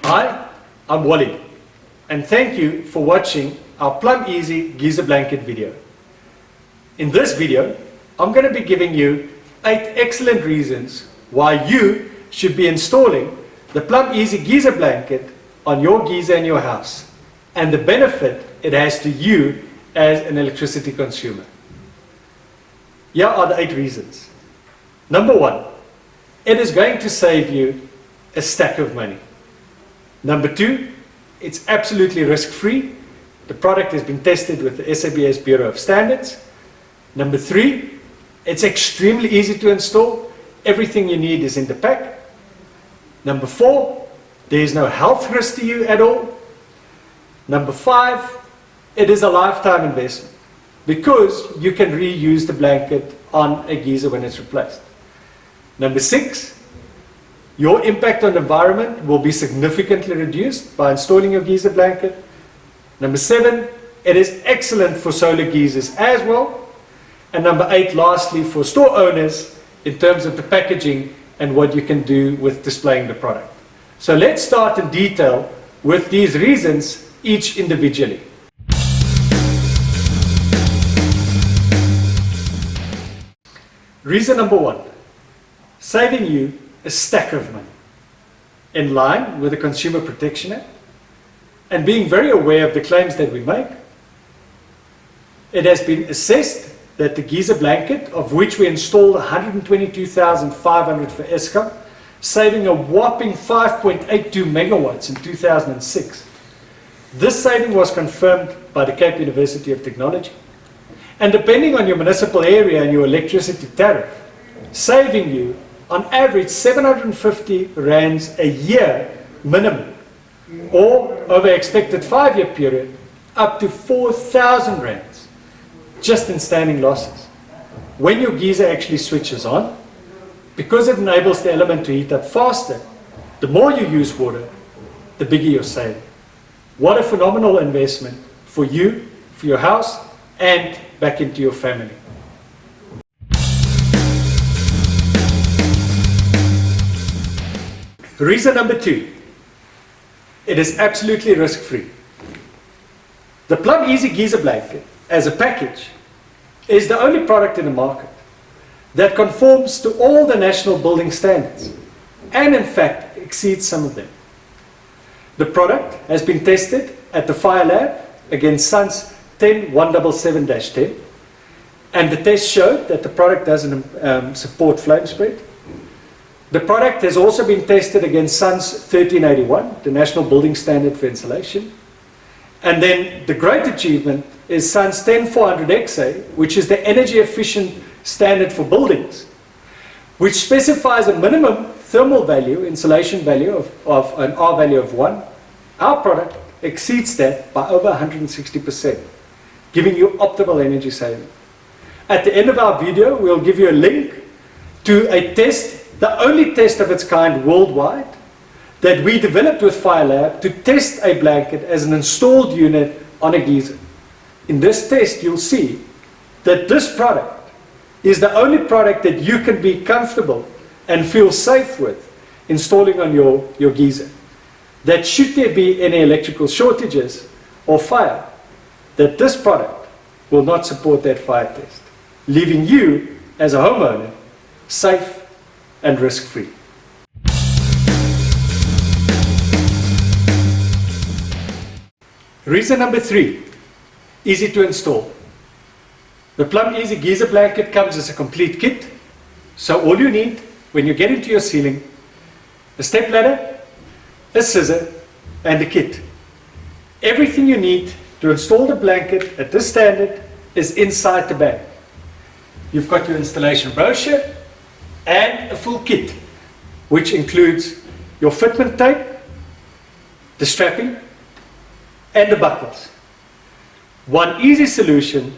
Hi, I'm Wally, and thank you for watching our Plum Easy Geyser blanket video. In this video, I'm going to be giving you 8 excellent reasons why you should be installing the Plum Easy Geyser blanket on your geyser in your house, and the benefit it has to you as an electricity consumer. Here are the 8 reasons. Number 1, it is going to save you a stack of money. Number 2, it's absolutely risk-free. The product has been tested with the SABS Bureau of Standards. Number 3, it's extremely easy to install. Everything you need is in the pack. Number 4, there is no health risk to you at all. Number 5, it is a lifetime investment because you can reuse the blanket on a geyser when it's replaced. Number 6, your impact on the environment will be significantly reduced by installing your geyser blanket. Number 7, it is excellent for solar geysers as well. And number 8, lastly, for store owners in terms of the packaging and what you can do with displaying the product. So let's start in detail with these reasons, each individually. Reason number 1, saving you a stack of money. In line with the Consumer Protection Act and being very aware of the claims that we make, it has been assessed that the geyser blanket, of which we installed 122,500 for Eskom, saving a whopping 5.82 megawatts in 2006. This saving was confirmed by the Cape University of Technology. And depending on your municipal area and your electricity tariff, saving you on average 750 rands a year minimum, or over expected 5-year period, up to 4,000 rands, just in standing losses. When your geyser actually switches on, because it enables the element to heat up faster, the more you use water, the bigger your saving. What a phenomenal investment for you, for your house, and back into your family. Reason number 2, it is absolutely risk-free. The Plum Easy Geyser blanket as a package is the only product in the market that conforms to all the national building standards and in fact exceeds some of them. The product has been tested at the Fire Lab against SUNS 10177-10, and the test showed that the product doesn't support flame spread. The product has also been tested against SUNS 1381, the National Building Standard for Insulation. And then the great achievement is SUNS 10400XA, which is the energy efficient standard for buildings, which specifies a minimum thermal value, insulation value of an R value of 1. Our product exceeds that by over 160%, giving you optimal energy saving. At the end of our video, we'll give you a link to a test, the only test of its kind worldwide, that we developed with Fire Lab to test a blanket as an installed unit on a geyser. In this test, you'll see that this product is the only product that you can be comfortable and feel safe with installing on your geyser. That should there be any electrical shortages or fire, that this product will not support that fire test, leaving you as a homeowner safe and risk-free. Reason number 3, easy to install. The Plum Easy Geyser blanket comes as a complete kit, so all you need when you get into your ceiling, a step ladder, a scissor, and a kit. Everything you need to install the blanket at this standard is inside the bag. You've got your installation brochure and a full kit, which includes your fitment tape, the strapping, and the buckles. One easy solution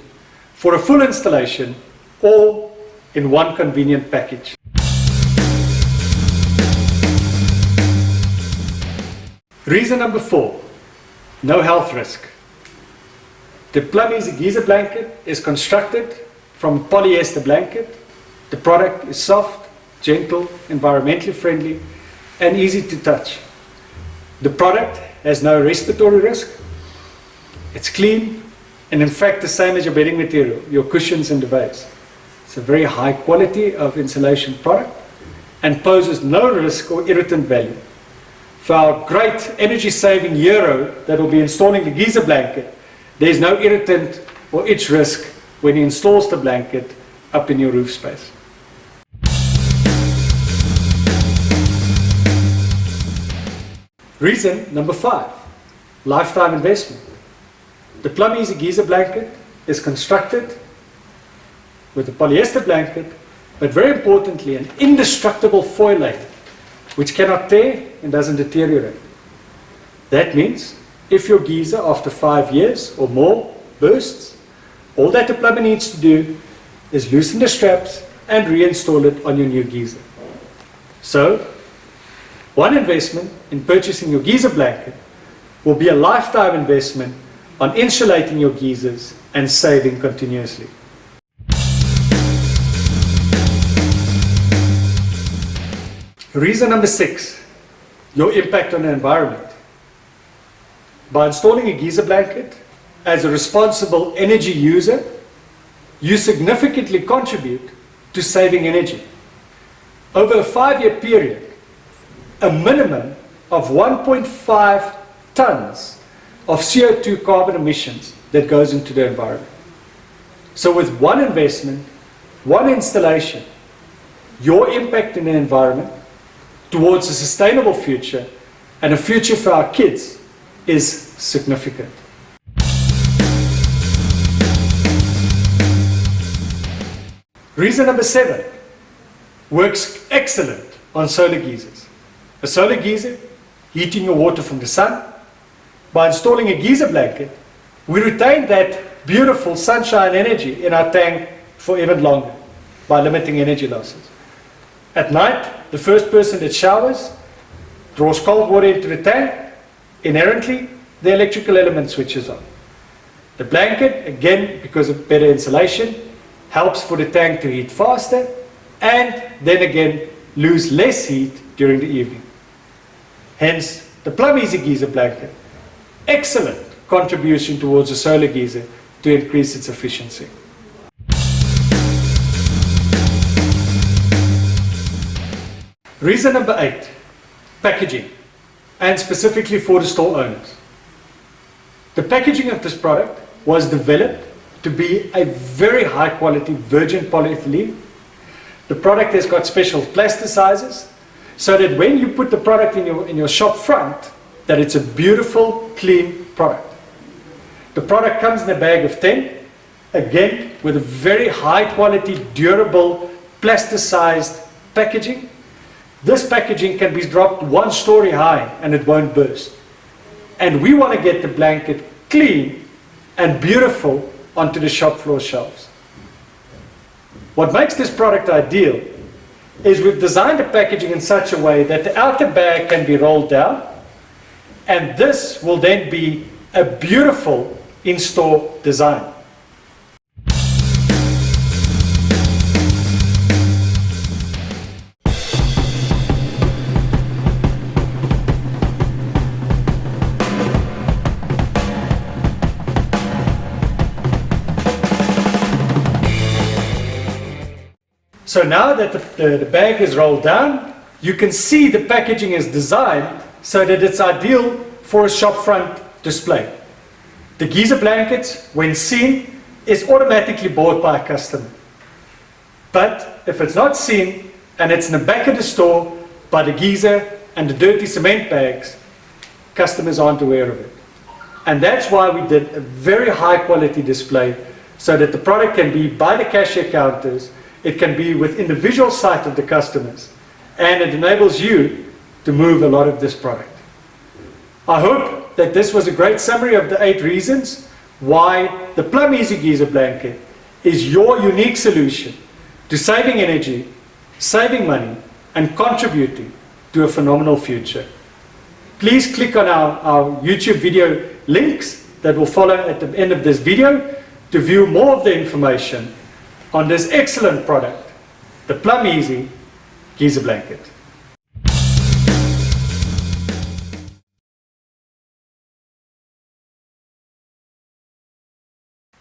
for a full installation, all in one convenient package. Reason number 4, no health risk. The Plum Easy Geyser blanket is constructed from polyester blanket. The product is soft, gentle, environmentally friendly, and easy to touch. The product has no respiratory risk. It's clean, and in fact the same as your bedding material, your cushions and duvets. It's a very high quality of insulation product and poses no risk or irritant value. For our great energy saving hero that will be installing the geyser blanket, there's no irritant or itch risk when he installs the blanket up in your roof space. Reason number 5, lifetime investment. The Plum Easy Geyser blanket is constructed with a polyester blanket, but very importantly an indestructible foil layer which cannot tear and doesn't deteriorate. That means if your geyser after 5 years or more bursts, all that the plumber needs to do is loosen the straps and reinstall it on your new geyser. So, one investment in purchasing your geyser blanket will be a lifetime investment on insulating your geysers and saving continuously. Reason number 6, your impact on the environment. By installing a geyser blanket as a responsible energy user, you significantly contribute to saving energy. Over a 5-year period, a minimum of 1.5 tons of CO2 carbon emissions that goes into the environment. So with one investment, one installation, your impact in the environment towards a sustainable future and a future for our kids is significant. Reason number 7, works excellent on solar geysers. A solar geyser, heating your water from the sun. By installing a geyser blanket, we retain that beautiful sunshine energy in our tank for even longer by limiting energy losses. At night, the first person that showers draws cold water into the tank. Inherently, the electrical element switches on. The blanket, again, because of better insulation, helps for the tank to heat faster and then again lose less heat during the evening. Hence, the Plum Easy Geyser blanket, excellent contribution towards a solar geyser to increase its efficiency. Reason number 8, packaging, and specifically for the store owners. The packaging of this product was developed to be a very high quality virgin polyethylene. The product has got special plasticizers so that when you put the product in your shop front, that it's a beautiful, clean product. The product comes in a bag of 10, again with a very high quality, durable, plasticized packaging. This packaging can be dropped 1 story high and it won't burst. And we want to get the blanket clean and beautiful onto the shop floor shelves. What makes this product ideal is we've designed the packaging in such a way that the outer bag can be rolled down, and this will then be a beautiful in-store design. So now that the bag is rolled down, you can see the packaging is designed so that it's ideal for a shop front display. The geyser blankets, when seen, is automatically bought by a customer. But if it's not seen and it's in the back of the store by the geyser and the dirty cement bags, customers aren't aware of it. And that's why we did a very high quality display so that the product can be by the cashier counters, it can be within the visual sight of the customers, and it enables you to move a lot of this product. I hope that this was a great summary of the 8 reasons why the Plum Easy Geyser blanket is your unique solution to saving energy, saving money, and contributing to a phenomenal future. Please click on our YouTube video links that will follow at the end of this video to view more of the information on this excellent product, the Plum Easy geyser blanket.